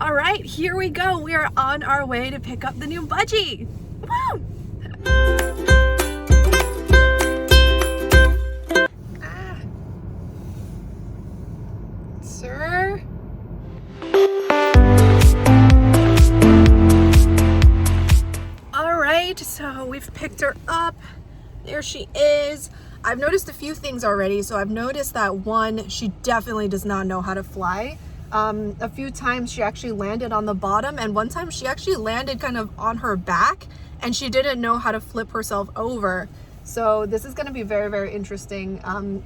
All right, here we go. We are on our way to pick up the new budgie. Woo! Sir? All right, so we've picked her up. There she is. I've noticed a few things already. So I've noticed that one, she definitely does not know how to fly. A few times she actually landed on the bottom, and one time she actually landed kind of on her back and she didn't know how to flip herself over. So this is going to be very, very interesting.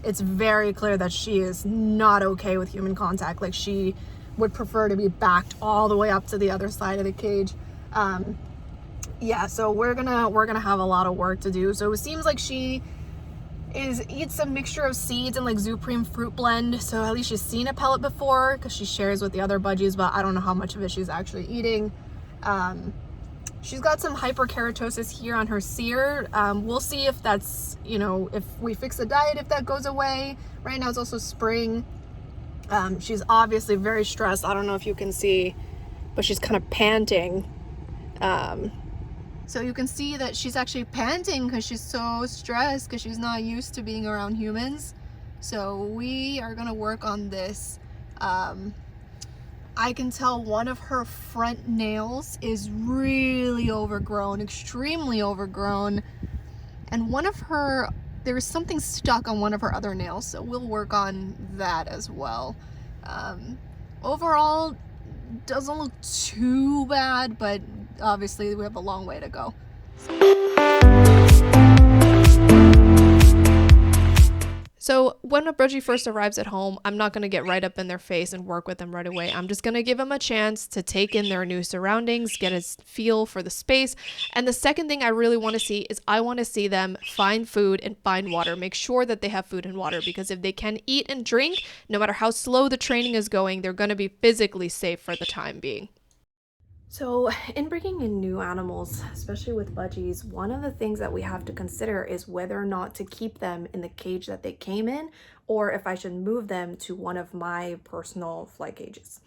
It's very clear that she is not okay with human contact. Like, she would prefer to be backed all the way up to the other side of the cage. Yeah, so we're gonna have a lot of work to do. So it seems like she eats a mixture of seeds and like Supreme fruit blend. So at least she's seen a pellet before, because she shares with the other budgies, but I don't know how much of it she's actually eating. She's got some hyperkeratosis here on her cere. We'll see if that's, if we fix the diet, if that goes away. Right now it's also spring. She's obviously very stressed. I don't know if you can see, but she's kind of panting. So you can see that she's actually panting because she's so stressed, because she's not used to being around humans. So we are gonna work on this. I can tell one of her front nails is really overgrown, extremely overgrown. And there's something stuck on one of her other nails, so we'll work on that as well. Overall, doesn't look too bad, but obviously we have a long way to go. So when a budgie first arrives at home, I'm not going to get right up in their face and work with them right away. I'm just going to give them a chance to take in their new surroundings, get a feel for the space. And the second thing I really want to see is I want to see them find food and find water. Make sure that they have food and water, because if they can eat and drink, no matter how slow the training is going, they're going to be physically safe for the time being. So in bringing in new animals, especially with budgies, one of the things that we have to consider is whether or not to keep them in the cage that they came in, or if I should move them to one of my personal flight cages.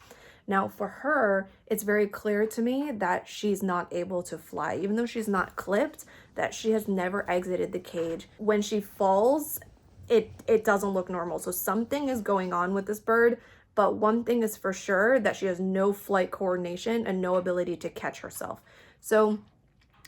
Now for her, it's very clear to me that she's not able to fly, even though she's not clipped, that she has never exited the cage. When she falls, it doesn't look normal. So something is going on with this bird. But one thing is for sure, that she has no flight coordination and no ability to catch herself. So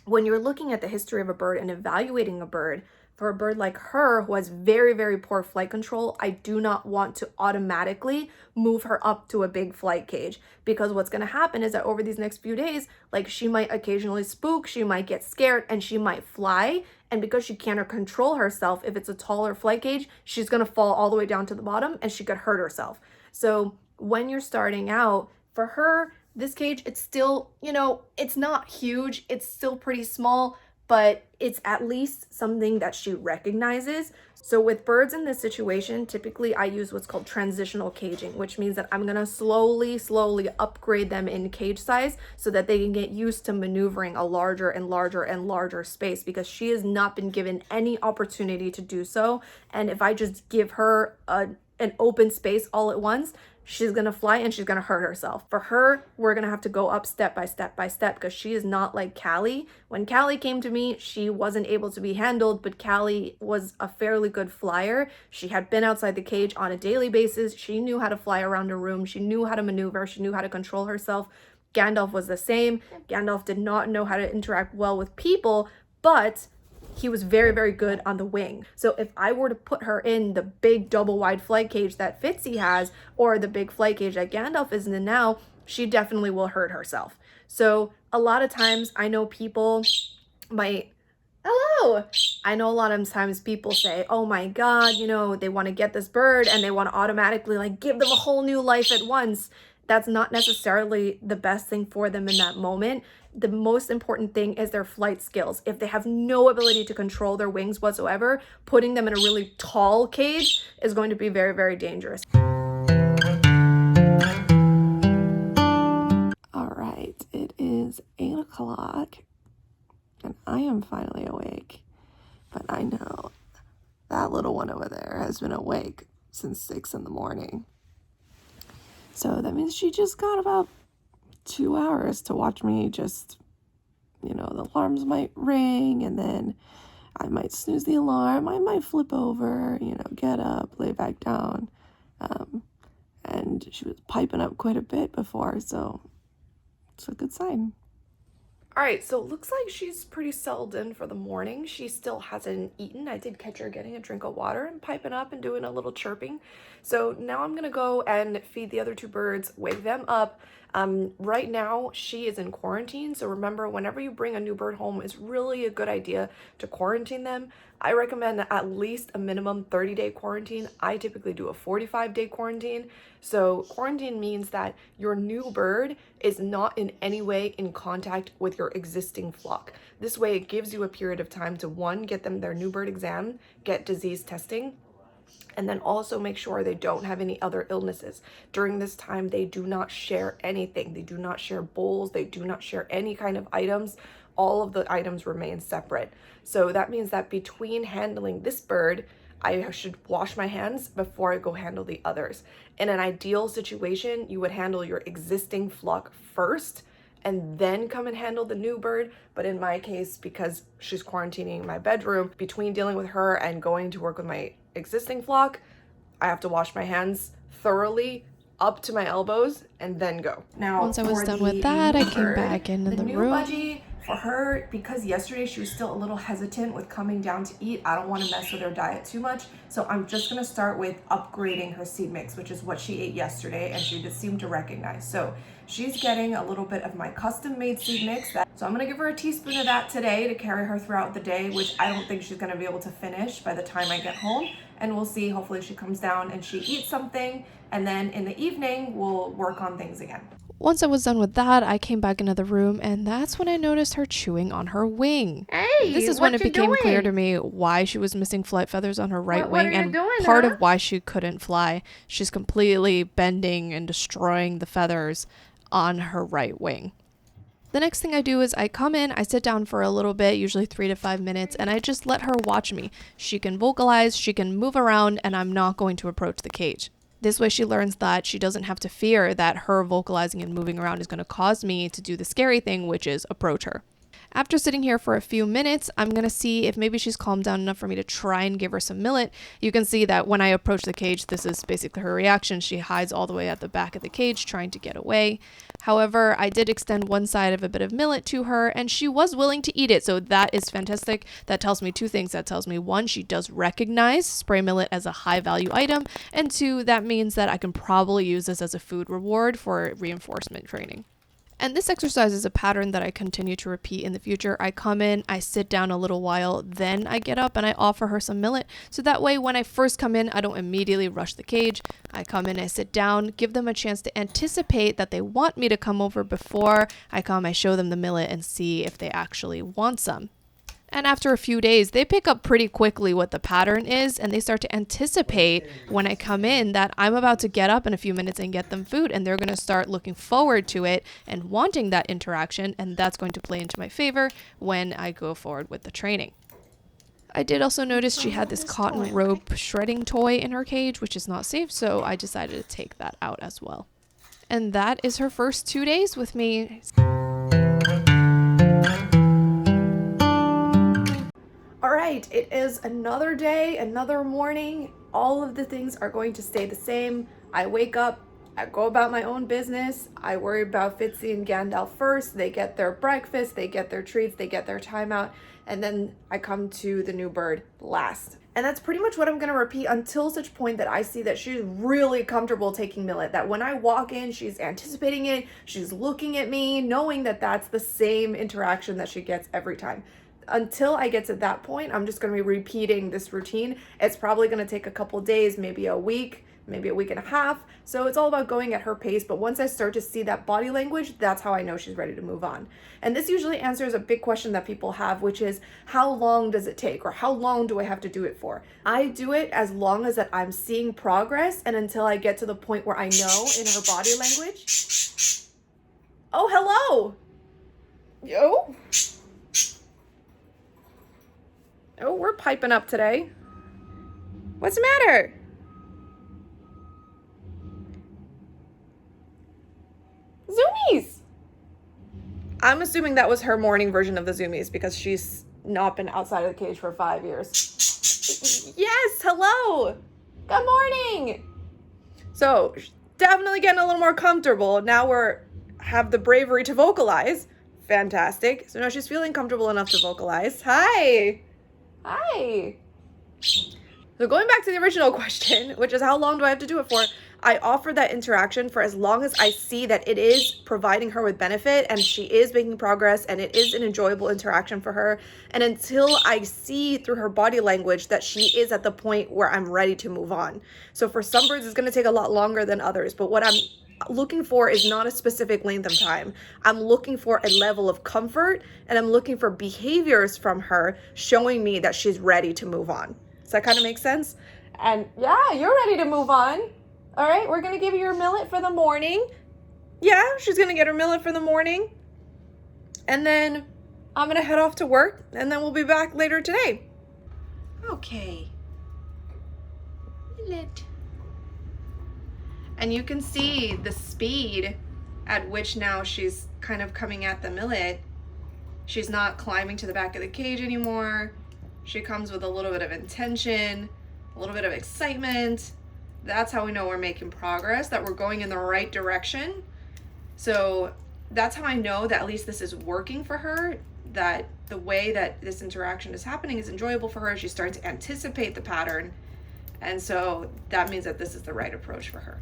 when you're looking at the history of a bird and evaluating a bird, for a bird like her who has very, very poor flight control, I do not want to automatically move her up to a big flight cage, because what's going to happen is that over these next few days, like, she might occasionally spook, she might get scared, and she might fly. And because she can't control herself, if it's a taller flight cage, she's going to fall all the way down to the bottom and she could hurt herself. So when you're starting out, for her, this cage, it's still, it's not huge, it's still pretty small, but it's at least something that she recognizes. So with birds in this situation, typically I use what's called transitional caging, which means that I'm gonna slowly upgrade them in cage size so that they can get used to maneuvering a larger and larger and larger space, because she has not been given any opportunity to do so. And if I just give her an open space all at once, she's gonna fly and she's gonna hurt herself. For her, we're gonna have to go up step by step by step, because she is not like Callie. When Callie came to me, she wasn't able to be handled, but Callie was a fairly good flyer. She had been outside the cage on a daily basis. She knew how to fly around a room. She knew how to maneuver. She knew how to control herself. Gandalf was the same. Gandalf did not know how to interact well with people, but he was very, very good on the wing. So if I were to put her in the big double wide flight cage that FitC has, or the big flight cage that Gandalf is in now, she definitely will hurt herself. So a lot of times I know people might, I know a lot of times people say, oh my God, they want to get this bird and they want to automatically like give them a whole new life at once. That's not necessarily the best thing for them in that moment. The most important thing is their flight skills. If they have no ability to control their wings whatsoever, putting them in a really tall cage is going to be very, very dangerous. All right, it is 8 o'clock and I am finally awake, but I know that little one over there has been awake since 6 in the morning. So that means she just got about 2 hours to watch me just, the alarms might ring, and then I might snooze the alarm, I might flip over, get up, lay back down. And she was piping up quite a bit before, so it's a good sign. All right, so it looks like she's pretty settled in for the morning. She still hasn't eaten. I did catch her getting a drink of water and piping up and doing a little chirping. So now I'm gonna go and feed the other two birds, wake them up. Right now she is in quarantine. So remember, whenever you bring a new bird home, it's really a good idea to quarantine them. I recommend at least a minimum 30-day quarantine. I typically do a 45-day quarantine. So quarantine means that your new bird is not in any way in contact with your existing flock. This way it gives you a period of time to, one, get them their new bird exam, get disease testing, and then also make sure they don't have any other illnesses. During this time, they do not share anything. They do not share bowls. They do not share any kind of items. All of the items remain separate. So that means that between handling this bird, I should wash my hands before I go handle the others. In an ideal situation, you would handle your existing flock first and then come and handle the new bird. But in my case, because she's quarantining my bedroom, between dealing with her and going to work with my existing flock, I have to wash my hands thoroughly up to my elbows and then go. Now, once I was done with that, I came back into the room. Budgie, for her, because yesterday she was still a little hesitant with coming down to eat, I don't want to mess with her diet too much. So I'm just going to start with upgrading her seed mix, which is what she ate yesterday, and she just seemed to recognize. So she's getting a little bit of my custom made seed mix. So I'm going to give her a teaspoon of that today to carry her throughout the day, which I don't think she's going to be able to finish by the time I get home. And we'll see, hopefully she comes down and she eats something, and then in the evening we'll work on things again. Once I was done with that, I came back into the room, and that's when I noticed her chewing on her wing. Hey, this is when it became clear to me why she was missing flight feathers on her right wing, and part of why she couldn't fly. She's completely bending and destroying the feathers on her right wing. The next thing I do is I come in, I sit down for a little bit, usually 3 to 5 minutes, and I just let her watch me. She can vocalize, she can move around, and I'm not going to approach the cage. This way she learns that she doesn't have to fear that her vocalizing and moving around is going to cause me to do the scary thing, which is approach her. After sitting here for a few minutes, I'm going to see if maybe she's calmed down enough for me to try and give her some millet. You can see that when I approach the cage, this is basically her reaction. She hides all the way at the back of the cage, trying to get away. However, I did extend one side of a bit of millet to her, and she was willing to eat it. So that is fantastic. That tells me two things. That tells me, one, she does recognize spray millet as a high value item. And two, that means that I can probably use this as a food reward for reinforcement training. And this exercise is a pattern that I continue to repeat in the future. I come in, I sit down a little while, then I get up and I offer her some millet. So that way, when I first come in, I don't immediately rush the cage. I come in, I sit down, give them a chance to anticipate that they want me to come over before I come. I show them the millet and see if they actually want some. And after a few days, they pick up pretty quickly what the pattern is, and they start to anticipate when I come in that I'm about to get up in a few minutes and get them food, and they're going to start looking forward to it and wanting that interaction, and that's going to play into my favor when I go forward with the training. I did also notice she had this cotton rope shredding toy in her cage, which is not safe, so I decided to take that out as well. And that is her first 2 days with me. All right, it is another day, another morning. All of the things are going to stay the same. I wake up, I go about my own business. I worry about FitC and Gandalf first. They get their breakfast, they get their treats, they get their timeout, and then I come to the new bird last. And that's pretty much what I'm going to repeat until such point that I see that she's really comfortable taking millet. That when I walk in, she's anticipating it, she's looking at me, knowing that that's the same interaction that she gets every time. Until I get to that point, I'm just going to be repeating this routine. It's probably going to take a couple days, maybe a week and a half. So it's all about going at her pace. But once I start to see that body language, that's how I know she's ready to move on. And this usually answers a big question that people have, which is how long does it take, or how long do I have to do it for? I do it as long as that I'm seeing progress, and until I get to the point where I know in her body language. Oh, hello. Yo. Oh, we're piping up today. What's the matter? Zoomies! I'm assuming that was her morning version of the zoomies because she's not been outside of the cage for 5 years. Yes, hello. Good morning. So definitely getting a little more comfortable. Now we're have the bravery to vocalize. Fantastic. So now she's feeling comfortable enough to vocalize. Hi. Hi. So going back to the original question, which is how long do I have to do it for? I offer that interaction for as long as I see that it is providing her with benefit and she is making progress and it is an enjoyable interaction for her. And until I see through her body language that she is at the point where I'm ready to move on. So for some birds, it's going to take a lot longer than others. But what I'm looking for is not a specific length of time. I'm looking for a level of comfort and I'm looking for behaviors from her showing me that she's ready to move on. Does that kind of make sense? And yeah, you're ready to move on. All right, we're going to give you your millet for the morning. Yeah, she's going to get her millet for the morning. And then I'm going to head off to work and then we'll be back later today. Okay. Millet. And you can see the speed at which now she's kind of coming at the millet. She's not climbing to the back of the cage anymore. She comes with a little bit of intention, a little bit of excitement. That's how we know we're making progress, that we're going in the right direction. So that's how I know that at least this is working for her, that the way that this interaction is happening is enjoyable for her. She starts to anticipate the pattern. And so that means that this is the right approach for her.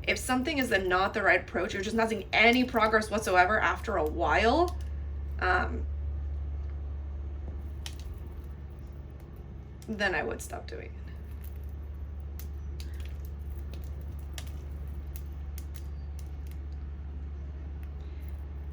If something is not the right approach, you're just not seeing any progress whatsoever after a while, then I would stop doing it.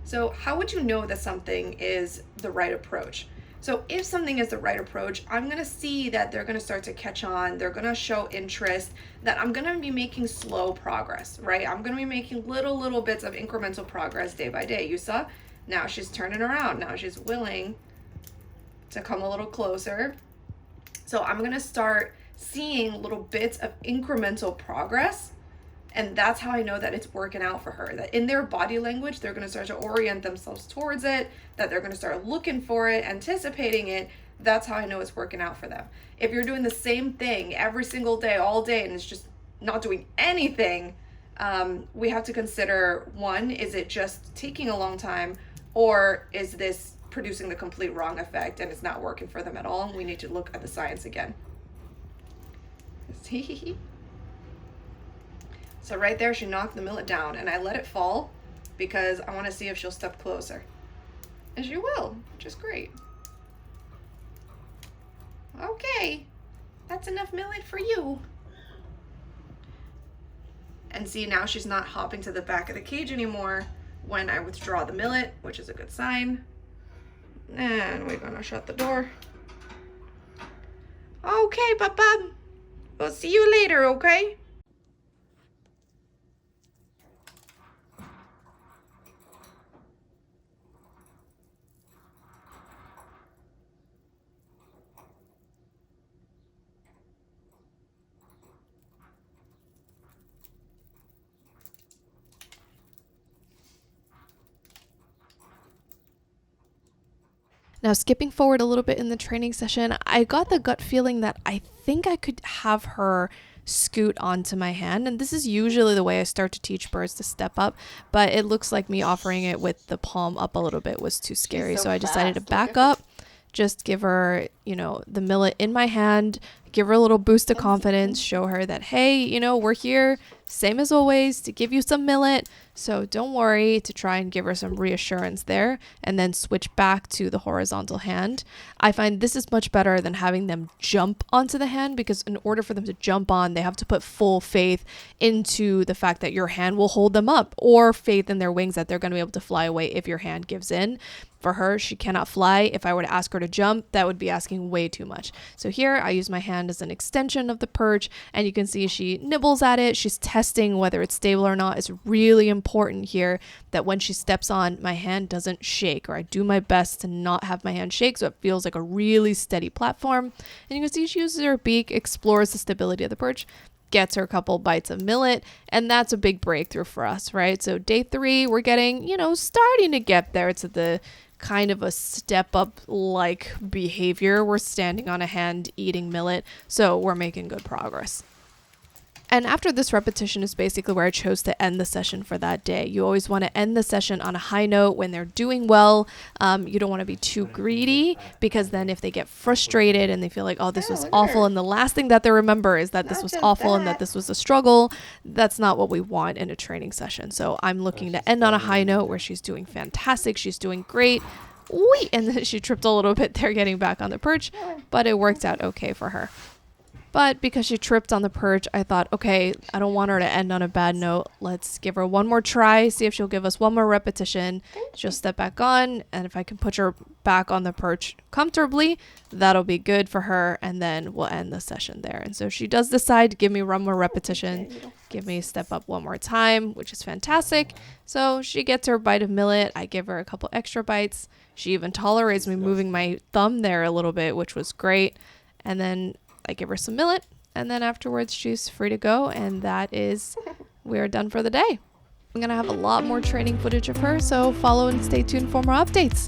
So how would you know that something is the right approach? So if something is the right approach, I'm going to see that they're going to start to catch on. They're going to show interest, that I'm going to be making slow progress, right? I'm going to be making little bits of incremental progress day by day. You saw? Now she's turning around. Now she's willing to come a little closer. So I'm going to start seeing little bits of incremental progress. And that's how I know that it's working out for her, that in their body language, they're going to start to orient themselves towards it, that they're going to start looking for it, anticipating it. That's how I know it's working out for them. If you're doing the same thing every single day, all day, and it's just not doing anything, we have to consider, one, is it just taking a long time, or is this producing the complete wrong effect and it's not working for them at all? And we need to look at the science again. So right there, she knocked the millet down, and I let it fall because I want to see if she'll step closer. And she will, which is great. Okay, that's enough millet for you. And see, now she's not hopping to the back of the cage anymore when I withdraw the millet, which is a good sign. And we're gonna shut the door. Okay, Papa. We'll see you later, okay? Now, skipping forward a little bit in the training session, I got the gut feeling that I think I could have her scoot onto my hand. And this is usually the way I start to teach birds to step up, but it looks like me offering it with the palm up a little bit was too scary. So I decided to back up, just give her, the millet in my hand, give her a little boost of confidence, show her that, hey, we're here, same as always, to give you some millet. So don't worry, to try and give her some reassurance there, and then switch back to the horizontal hand. I find this is much better than having them jump onto the hand, because in order for them to jump on, they have to put full faith into the fact that your hand will hold them up, or faith in their wings that they're going to be able to fly away if your hand gives in. For her, she cannot fly. If I were to ask her to jump, that would be asking way too much. So here I use my hand as an extension of the perch, and you can see she nibbles at it. She's testing whether it's stable or not. It's really important here that when she steps on, my hand doesn't shake, or I do my best to not have my hand shake so it feels like a really steady platform. And you can see she uses her beak, explores the stability of the perch. gets her a couple bites of millet, and that's a big breakthrough for us, right? So day 3, we're getting, starting to get there to the kind of a step up like behavior. We're standing on a hand eating millet, so we're making good progress. And after this repetition is basically where I chose to end the session for that day. You always want to end the session on a high note when they're doing well. You don't want to be too greedy, because then if they get frustrated and they feel like, oh, this was awful, and the last thing that they remember is that this was awful and that this was a struggle, that's not what we want in a training session. So I'm looking to end on a high note where she's doing fantastic, she's doing great. Wait, and then she tripped a little bit there getting back on the perch, but it worked out okay for her. But because she tripped on the perch, I thought, okay, I don't want her to end on a bad note. Let's give her one more try, see if she'll give us one more repetition. She'll step back on, and if I can put her back on the perch comfortably, that'll be good for her, and then we'll end the session there. And so she does decide to give me one more repetition, give me step up one more time, which is fantastic. So she gets her bite of millet. I give her a couple extra bites. She even tolerates me moving my thumb there a little bit, which was great. And then I give her some millet, and then afterwards she's free to go, and that is, we are done for the day. I'm going to have a lot more training footage of her, so follow and stay tuned for more updates.